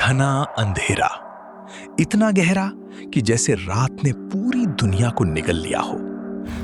घना अंधेरा, इतना गहरा कि जैसे रात ने पूरी दुनिया को निगल लिया हो।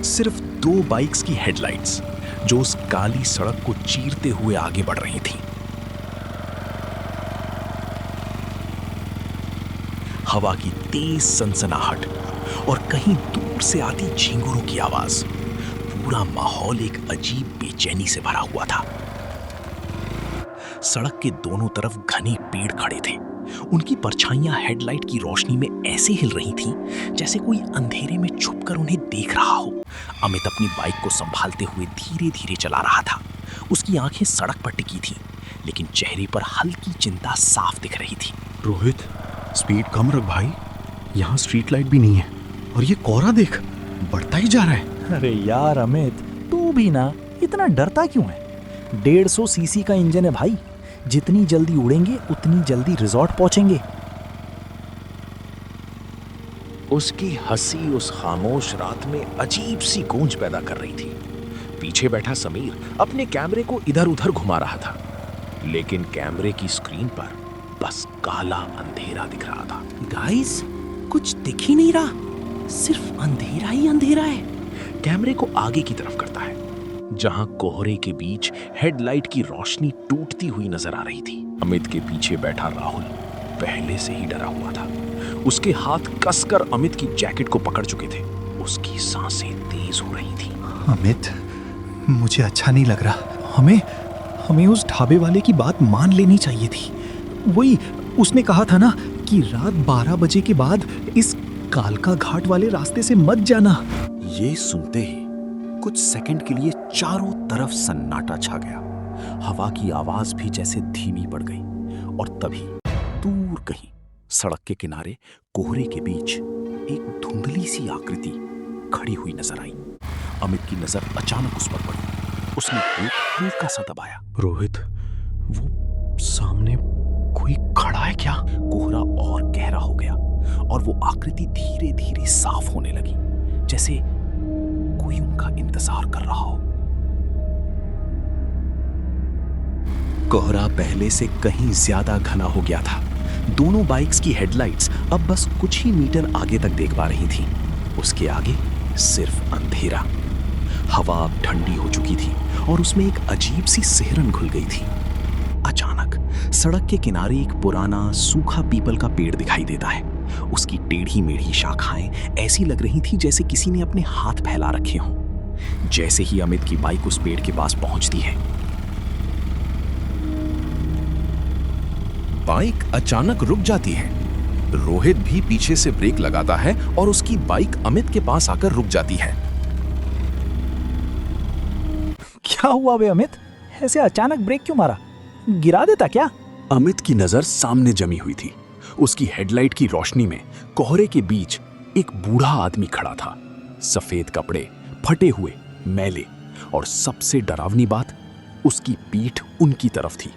सिर्फ दो बाइक्स की हेडलाइट्स जो उस काली सड़क को चीरते हुए आगे बढ़ रही थीं। हवा की तेज सनसनाहट और कहीं दूर से आती झींगुरों की आवाज, पूरा माहौल एक अजीब बेचैनी से भरा हुआ था। सड़क के दोनों तरफ घने पेड़ खड़े थे। उनकी परछाइयां हेडलाइट की रोशनी में ऐसे हिल रही थीं जैसे कोई अंधेरे में छुपकर उन्हें देख रहा हो। अमित अपनी बाइक को संभालते हुए धीरे धीरे चला रहा था। उसकी आंखें सड़क पर टिकी थीं, लेकिन चेहरे पर हल्की चिंता साफ दिख रही थी। रोहित, स्पीड कम रख भाई, यहाँ स्ट्रीट लाइट भी नहीं है और ये कोहरा देख, बढ़ता ही जा रहा है। अरे यार अमित, तू भी ना इतना डरता क्यों है? 150 सीसी का इंजन है भाई, जितनी जल्दी उड़ेंगे उतनी जल्दी रिजॉर्ट पहुंचेंगे। उसकी हंसी उस खामोश रात में अजीब सी गूंज पैदा कर रही थी। पीछे बैठा समीर अपने कैमरे को इधर उधर घुमा रहा था, लेकिन कैमरे की स्क्रीन पर बस काला अंधेरा दिख रहा था। गाइस, कुछ दिख ही नहीं रहा, सिर्फ अंधेरा ही अंधेरा है। कैमरे को आगे की तरफ करता है, जहां कोहरे के बीच हेडलाइट की रोशनी टूटती हुई नजर आ रही थी। अमित के पीछे बैठा राहुल पहले से ही डरा हुआ था। उसके हाथ कसकर अमित की जैकेट को पकड़ चुके थे। उसकी सांसें तेज हो रही थी। अमित, मुझे अच्छा नहीं लग रहा। हमें उस ढाबे वाले की बात मान लेनी चाहिए थी। वही उसने कहा था ना कि रात 12 बजे के बाद इस कालका घाट वाले रास्ते से मत जाना। ये सुनते ही कुछ सेकंड के लिए चारों तरफ सन्नाटा छा गया। हवा की आवाज भी जैसे धीमी पड़ गई और तभी दूर कहीं सड़क के किनारे कोहरे के बीच एक धुंधली सी आकृति खड़ी हुई नजर आई। अमित की नजर अचानक उस पर पड़ी। उसने एक हल्का सा दबाया। रोहित, वो सामने कोई खड़ा है क्या? कोहरा और गहरा हो गया और वो आकृति धीरे धीरे साफ होने लगी, जैसे कोई उनका इंतजार कर रहा हो। कोहरा पहले से कहीं ज्यादा घना हो गया था। दोनों बाइक्स की हेडलाइट्स अब बस कुछ ही मीटर आगे तक देख पा रही थीं। उसके आगे सिर्फ अंधेरा। हवा अब ठंडी हो चुकी थी और उसमें एक अजीब सी सिहरन घुल गई थी। अचानक सड़क के किनारे एक पुराना सूखा पीपल का पेड़ दिखाई देता है। उसकी टेढ़ी मेढ़ी शाखाएं ऐसी लग रही थी जैसे किसी ने अपने हाथ फैला रखे हों। जैसे ही अमित की बाइक उस पेड़ के पास पहुंचती है, बाइक अचानक रुक जाती है। रोहित भी पीछे से ब्रेक लगाता है और उसकी बाइक अमित के पास आकर रुक जाती है। क्या हुआ बे अमित, ऐसे अचानक ब्रेक क्यों मारा? गिरा देता क्या? अमित की नजर सामने जमी हुई थी। उसकी हेडलाइट की रोशनी में कोहरे के बीच एक बूढ़ा आदमी खड़ा था। सफेद कपड़े, फटे हुए, मैले, और सबसे डरावनी बात, उसकी पीठ उनकी तरफ थी।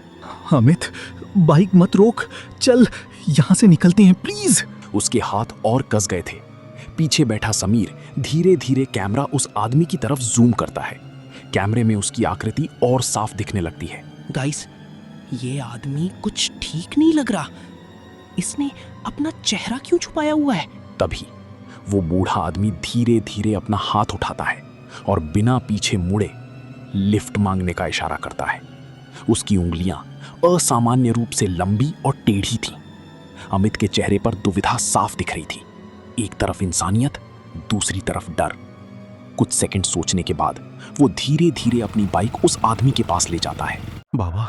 अमित, बाइक मत रोक, चल यहां से निकलते हैं प्लीज। उसके हाथ और कस गए थे। पीछे बैठा समीर धीरे धीरे कैमरा उस आदमी की तरफ जूम करता है। कैमरे में उसकी आकृति और साफ दिखने लगती है। गाइस, ये आदमी कुछ ठीक नहीं लग रहा। इसने अपना चेहरा क्यों छुपाया हुआ है? तभी वो बूढ़ा आदमी धीरे धीरे अपना हाथ उठाता है और बिना पीछे मुड़े लिफ्ट मांगने का इशारा करता है। उसकी उंगलियां असामान्य रूप से लंबी और टेढ़ी थीं। अमित के चेहरे पर दुविधा साफ दिख रही थी। एक तरफ इंसानियत, दूसरी तरफ डर। कुछ सेकंड सोचने के बाद वो धीरे धीरे अपनी बाइक उस आदमी के पास ले जाता है। बाबा,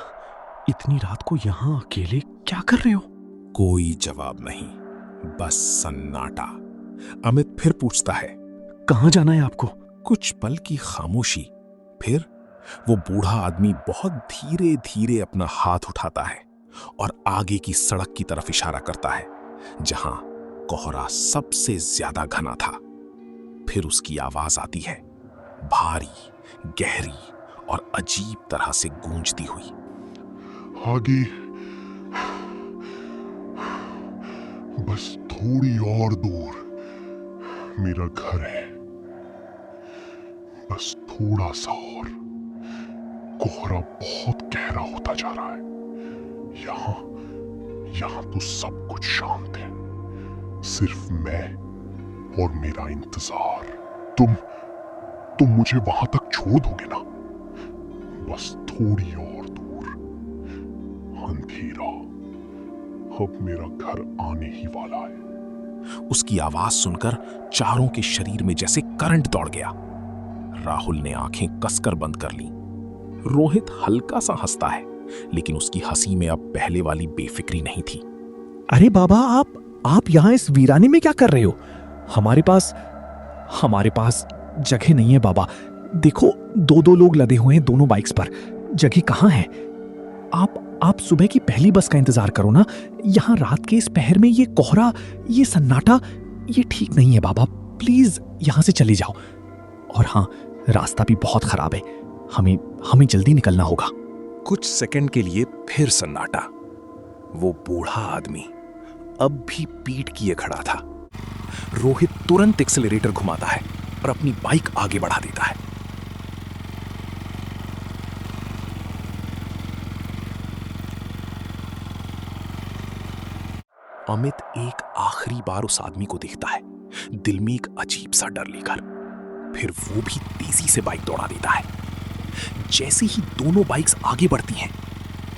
इतनी रात को यहाँ अकेले क्या कर रहे हो? कोई जवाब नहीं, बस सन्नाटा। अमित फिर पूछता है, कहाँ जाना है आपको? कुछ पल की खामोशी। फिर वो बूढ़ा आदमी बहुत धीरे धीरे अपना हाथ उठाता है और आगे की सड़क की तरफ इशारा करता है, जहां कोहरा सबसे ज्यादा घना था। फिर उसकी आवाज आती है, भारी, गहरी और अजीब तरह से गूंजती हुई। आगे बस थोड़ी और दूर मेरा घर है, बस थोड़ा सा और। कोहरा बहुत गहरा होता जा रहा है। यहां तो सब कुछ शांत है, सिर्फ मैं और मेरा इंतजार। तुम मुझे वहां तक छोड़ दोगे ना? बस थोड़ी और दूर। अंधेरा अब मेरा घर आने ही वाला है। उसकी आवाज सुनकर चारों के शरीर में जैसे करंट दौड़ गया। राहुल ने आंखें कसकर बंद कर ली। रोहित हल्का सा हंसता है, लेकिन उसकी हंसी में अब पहले वाली बेफिक्री नहीं थी। अरे बाबा, आप यहाँ इस वीराने में क्या कर रहे हो? हमारे पास जगह नहीं है बाबा। देखो, दो लोग लदे हुए हैं दोनों बाइक्स पर। जगह कहाँ है? आप सुबह की पहली बस का इंतजार करो ना। यहाँ रात के इस पहर में ये कोहरा, ये सन्नाटा, ये ठीक नहीं है बाबा। प्लीज यहाँ से चले जाओ। और हाँ, रास्ता भी बहुत खराब है। हमें जल्दी निकलना होगा। कुछ सेकंड के लिए फिर सन्नाटा। वो बूढ़ा आदमी अब भी पीठ किए खड़ा था। रोहित तुरंत एक्सेलरेटर घुमाता है और अपनी बाइक आगे बढ़ा देता है। अमित एक आखिरी बार उस आदमी को देखता है, दिल में एक अजीब सा डर लेकर। फिर वो भी तेजी से बाइक दौड़ा देता है। जैसे ही दोनों बाइक्स आगे बढ़ती हैं,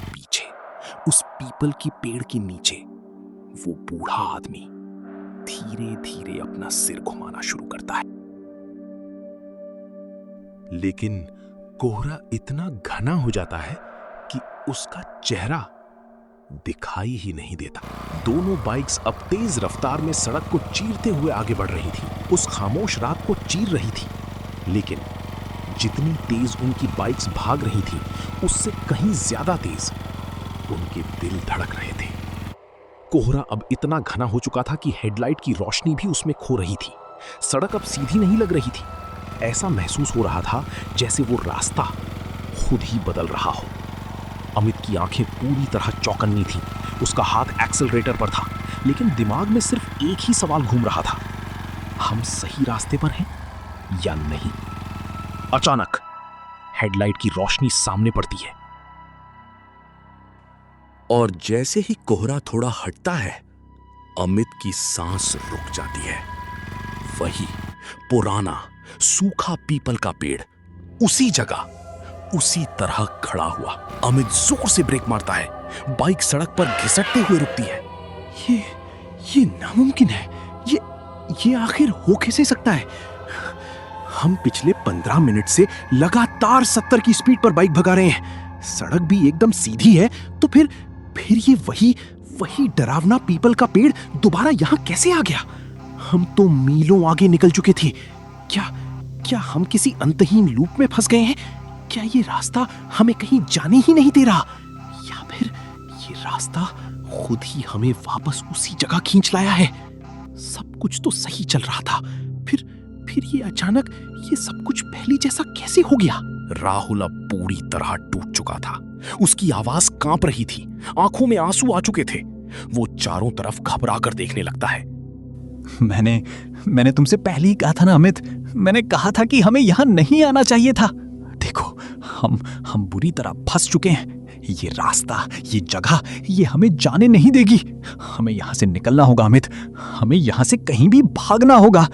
पीछे उस पीपल की पेड़ के नीचे वो बूढ़ा आदमी धीरे धीरे अपना सिर घुमाना शुरू करता है। लेकिन कोहरा इतना घना हो जाता है कि उसका चेहरा दिखाई ही नहीं देता। दोनों बाइक्स अब तेज रफ्तार में सड़क को चीरते हुए आगे बढ़ रही थी। उस खामोश रात को चीर रही थी। लेकिन जितनी तेज उनकी बाइक्स भाग रही थी, उससे कहीं ज्यादा तेज उनके दिल धड़क रहे थे। कोहरा अब इतना घना हो चुका था कि हेडलाइट की रोशनी भी उसमें खो रही थी। सड़क अब सीधी नहीं लग रही थी। ऐसा महसूस हो रहा था जैसे वो रास्ता खुद ही बदल रहा हो। अमित की आंखें पूरी तरह चौकन्नी थीं। उसका हाथ एक्सेलरेटर पर था, लेकिन दिमाग में सिर्फ एक ही सवाल घूम रहा था, हम सही रास्ते पर हैं या नहीं। अचानक हेडलाइट की रोशनी सामने पड़ती है, और जैसे ही कोहरा थोड़ा हटता है, अमित की सांस रुक जाती है। वही पुराना सूखा पीपल का पेड़ उसी जगह उसी तरह खड़ा हुआ। अमित जोर से ब्रेक मारता है। बाइक सड़क पर घिसटते हुए रुकती है। ये नामुमकिन है। ये आखिर हो कैसे सकता है? हम पिछले 15 मिनट से लगातार 70 की स्पीड पर बाइक भगा रहे हैं। सड़क भी एकदम सीधी है, तो फिर ये वही डरावना पीपल का पेड़ दोबारा यहाँ कैसे आ गया? हम तो मीलों आगे निकल चुके थे। क्या हम किसी अंतहीन लूप में फंस गए हैं? क्या ये रास्ता हमें कहीं जाने ही नहीं दे रहा, या फिर ये रास्ता खुद ही हमें वापस उसी जगह खींच लाया है? सब कुछ तो सही चल रहा था, फिर ये अचानक ये सब कुछ पहले जैसा कैसे हो गया? राहुल अब पूरी तरह टूट चुका था। उसकी आवाज कांप रही थी, आंखों में आंसू आ चुके थे। वो चारों तरफ घबरा कर देखने लगता है। मैंने तुमसे पहले ही कहा था ना अमित, मैंने कहा था कि हमें यहाँ नहीं आना चाहिए था। देखो, हम बुरी तरह फंस चुके हैं। ये रास्ता, ये जगह, ये हमें जाने नहीं देगी। हमें यहाँ से निकलना होगा अमित। हमें यहाँ से कहीं भी भागना होगा,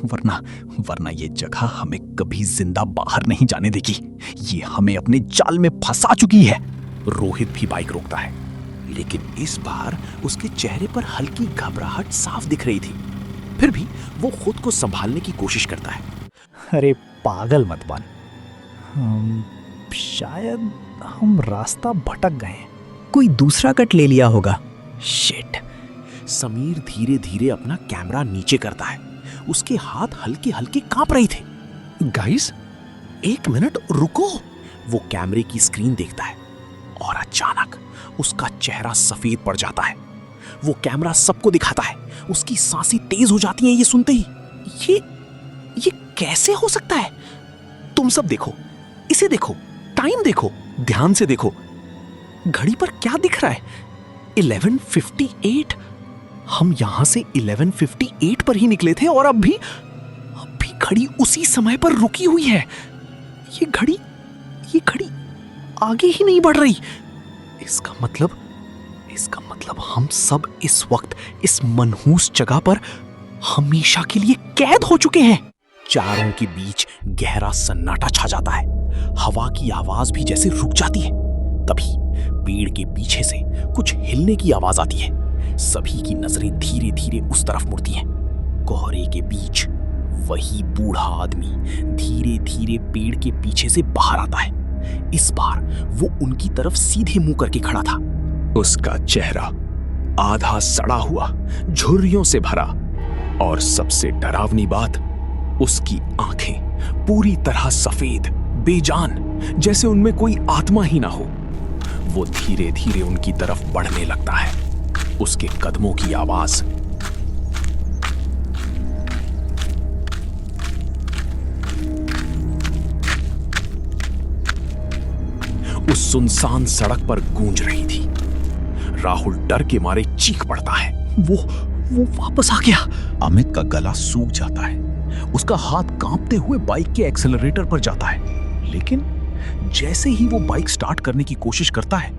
वरना ये जगह हमें कभी जिंदा बाहर नहीं जाने देगी। ये हमें अपने जाल में फंसा चुकी है। रोहित भी बाइक रोकता है, लेकिन इस बार उसके चेहरे पर हल्की घबराहट साफ दिख रही थी। फिर भी वो खुद को संभालने की कोशिश करता है। अरे पागल मत बन, शायद हम रास्ता भटक गए हैं। कोई दूसरा कट ले लिया होगा। शिट। समीर धीरे धीरे अपना कैमरा नीचे करता है। उसके हाथ हल्के हल्के कांप रहे थे। गाइस, 1 मिनट रुको। वो कैमरे की स्क्रीन देखता है और अचानक उसका चेहरा सफेद पड़ जाता है। वो कैमरा सबको दिखाता है। उसकी सांसें तेज हो जाती हैं ये सुनते ही। ये कैसे हो सकता है? तुम सब देखो, इसे देखो, टाइम देखो, ध्यान से देखो। घड़ी पर क्या दिख रहा है? 11:58। हम यहां से 11:58 पर ही निकले थे और अब भी घड़ी उसी समय पर रुकी हुई है। ये घड़ी आगे ही नहीं बढ़ रही। इसका इसका मतलब हम सब इस वक्त इस मनहूस जगह पर हमेशा के लिए कैद हो चुके हैं। चारों के बीच गहरा सन्नाटा छा जाता है। हवा की आवाज भी जैसे रुक जाती है। तभी पेड़ के पीछे से कुछ हिलने की आवाज आती है। सभी की नजरें धीरे धीरे उस तरफ मुड़ती हैं। कोहरे के बीच वही बूढ़ा आदमी धीरे धीरे पेड़ के पीछे से बाहर आता है। इस बार वो उनकी तरफ सीधे मुंह करके खड़ा था। उसका चेहरा आधा सड़ा हुआ, झुर्रियों से भरा, और सबसे डरावनी बात, उसकी आंखें पूरी तरह सफेद, बेजान, जैसे उनमें कोई आत्मा ही ना हो। वो धीरे धीरे उनकी तरफ बढ़ने लगता है। उसके कदमों की आवाज उस सुनसान सड़क पर गूंज रही थी। राहुल डर के मारे चीख पड़ता है। वो वापस आ गया। अमित का गला सूख जाता है। उसका हाथ कांपते हुए बाइक के एक्सेलरेटर पर जाता है, लेकिन जैसे ही वो बाइक स्टार्ट करने की कोशिश करता है,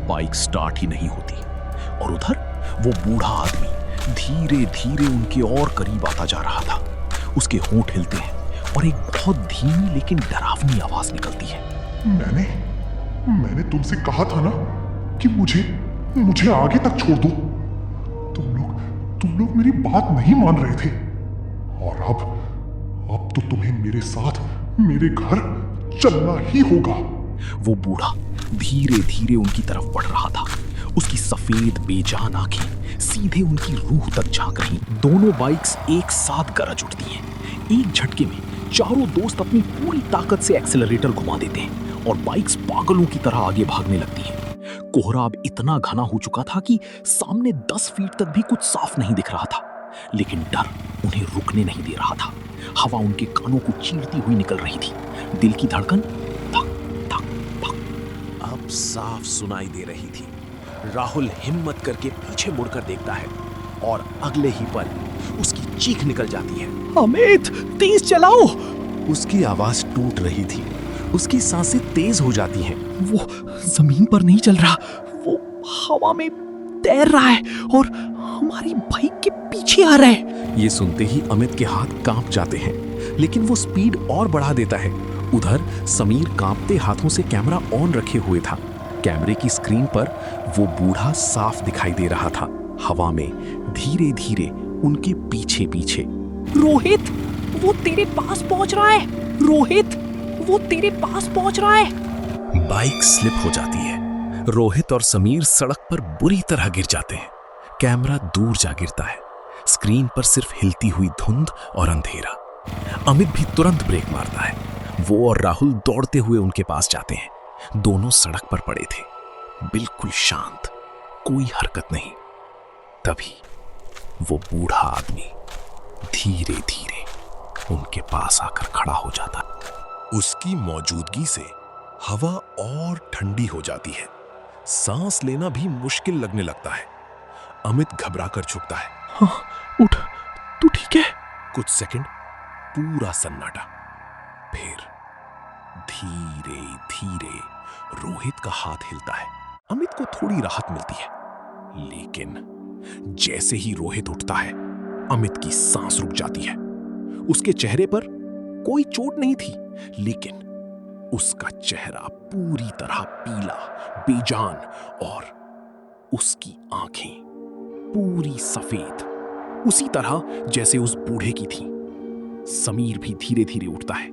बाइक स्टार्ट ही नहीं होती। और उधर वो बूढ़ा आदमी धीरे धीरे उनके और करीब आता जा रहा था। उसके होंठ हिलते हैं और एक बहुत धीमी लेकिन डरावनी आवाज निकलती है। मैंने तुमसे कहा था ना कि मुझे आगे तक छोड़ दो। तुम लोग मेरी बात नहीं मान रहे थे, और अब तो तुम्हें मेरे साथ मेरे घर चलना ही होगा। वो बूढ़ा धीरे धीरे उनकी तरफ बढ़ रहा था। उसकी सफेद बेजान आंखें सीधे उनकी रूह तक झांक रही। दोनों बाइक्स एक साथ गरज उठती हैं। एक झटके में चारों दोस्त अपनी पूरी ताकत से एक्सेलरेटर घुमा देते हैं और बाइक्स पागलों की तरह आगे भागने लगती हैं। कोहरा अब इतना घना हो चुका था कि सामने 10 फीट तक भी कुछ साफ नहीं दिख रहा था, लेकिन डर उन्हें रुकने नहीं दे रहा था। हवा उनके कानों को चीरती हुई निकल रही थी। दिल की धड़कन धक धक धक अब साफ सुनाई दे रही थी। राहुल हिम्मत करके पीछे मुड़कर देखता है और अगले ही पल उसकी चीख निकल जाती है। अमित, तेज चलाओ। उसकी आवाज टूट रही थी। उसकी सांसें तेज हो जाती हैं। वो जमीन पर नहीं चल रहा, वो हवा में तैर रहा है और हमारी बाइक के पीछे आ रहा है। ये सुनते ही अमित के हाथ कांप जाते हैं, लेकिन वो स्पीड और बढ़ा देता है। उधर समीर कांपते हाथों से कैमरा ऑन रखे हुए था। कैमरे की स्क्रीन पर वो बूढ़ा साफ दिखाई दे रहा था, हवा में धीरे धीरे उनके पीछे पीछे। रोहित, वो तेरे पास पहुंच रहा है। रोहित, वो तेरे पास पहुंच रहा है। बाइक स्लिप हो जाती है। रोहित और समीर सड़क पर बुरी तरह गिर जाते हैं। कैमरा दूर जा गिरता है। स्क्रीन पर सिर्फ हिलती हुई धुंध और अंधेरा। अमित भी तुरंत ब्रेक मारता है। वो और राहुल दौड़ते हुए उनके पास जाते हैं। दोनों सड़क पर पड़े थे, बिल्कुल शांत, कोई हरकत नहीं। तभी वो बूढ़ा आदमी धीरे धीरे उनके पास आकर खड़ा हो जाता है। उसकी मौजूदगी से हवा और ठंडी हो जाती है। सांस लेना भी मुश्किल लगने लगता है। अमित घबराकर झुकता है। हाँ, उठ, तू ठीक है? कुछ सेकंड पूरा सन्नाटा। फिर धीरे धीरे रोहित का हाथ हिलता है। अमित को थोड़ी राहत मिलती है, लेकिन जैसे ही रोहित उठता है, अमित की सांस रुक जाती है। उसके चेहरे पर कोई चोट नहीं थी, लेकिन उसका चेहरा पूरी तरह पीला, बेजान, और उसकी आंखें पूरी सफेद, उसी तरह जैसे उस बूढ़े की थी। समीर भी धीरे धीरे उठता है।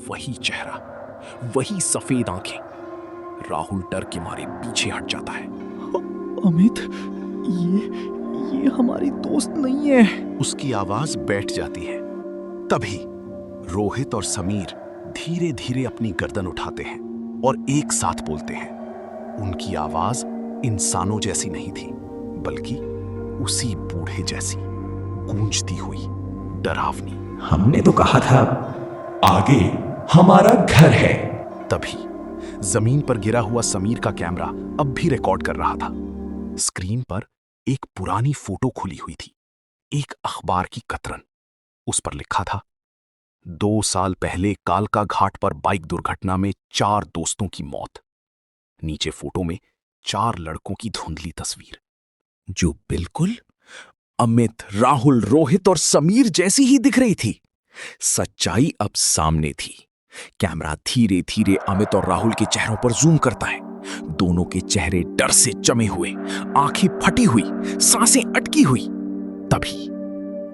वही चेहरा, वही सफेद आंखें। राहुल डर के मारे पीछे हट जाता है। अमित, ये हमारी दोस्त नहीं है। उसकी आवाज बैठ जाती है। तभी रोहित और समीर धीरे धीरे अपनी गर्दन उठाते हैं और एक साथ बोलते हैं। उनकी आवाज इंसानों जैसी नहीं थी, बल्कि उसी बूढ़े जैसी, गूंजती हुई, डरावनी। हमने तो कहा था, आगे हमारा घर है। तभी जमीन पर गिरा हुआ समीर का कैमरा अब भी रिकॉर्ड कर रहा था। स्क्रीन पर एक पुरानी फोटो खुली हुई थी, एक अखबार की कतरन। उस पर लिखा था, 2 साल पहले कालका घाट पर बाइक दुर्घटना में 4 दोस्तों की मौत। नीचे फोटो में 4 लड़कों की धुंधली तस्वीर, जो बिल्कुल अमित, राहुल, रोहित और समीर जैसी ही दिख रही थी। सच्चाई अब सामने थी। कैमरा धीरे धीरे अमित और राहुल के चेहरों पर जूम करता है। दोनों के चेहरे डर से जमे हुए, आंखें फटी हुई, सांसें अटकी हुई। तभी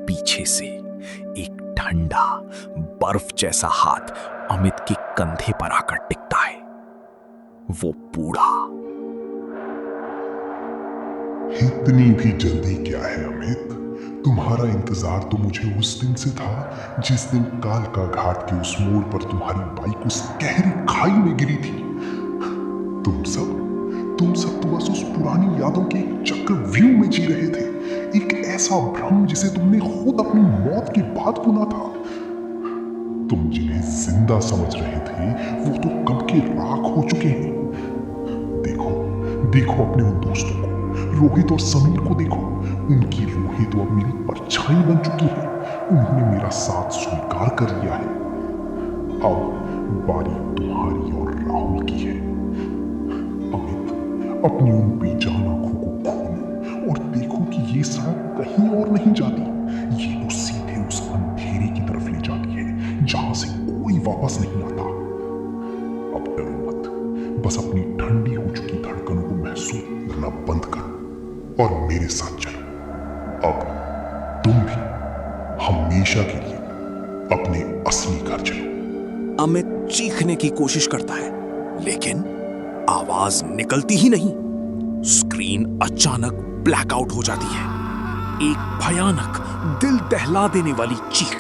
पीछे से एक ठंडा बर्फ जैसा हाथ अमित के कंधे पर आकर टिकता है। वो बूढ़ा। इतनी भी जल्दी क्या है अमित? तुम्हारा इंतजार तो मुझे उस दिन से था जिस दिन कालका घाट के उस मोड़ पर तुम्हारी बाइक उस गहरी खाई में गिरी थी। तुम सब तो बस उस पुरानी यादों के एक चक्रव्यूह में जी रहे थे, एक ऐसा भ्रम जिसे तुमने खुद अपनी मौत के बाद बुना था। तुम जिन्हें जिंदा समझ रहे थे वो तो कब के राख हो चुके हैं। देखो अपने उन दोस्तों को, रोहित और समीर को देखो। उनकी रूहें तो अब मेरी परछाई बन चुकी है। उन्होंने मेरा साथ स्वीकार कर लिया है। अब बारी तुम्हारी और राहुल की है। अमित, अपनी उन बेजान आंखों को खोलो और देखो कि ये सड़क कहीं और नहीं जाती। ये तो सीधे उस अंधेरे की तरफ ले जाती है जहां से कोई वापस नहीं आता। अब डरो मत, बस अपनी ठंडी हो चुकी धड़कनों को महसूस करना बंद करो और मेरे साथ चलो। अब तुम भी हमेशा के लिए अपने असली घर चलो। अमित चीखने की कोशिश करता है, लेकिन आवाज निकलती ही नहीं। स्क्रीन अचानक ब्लैकआउट हो जाती है। एक भयानक, दिल दहला देने वाली चीख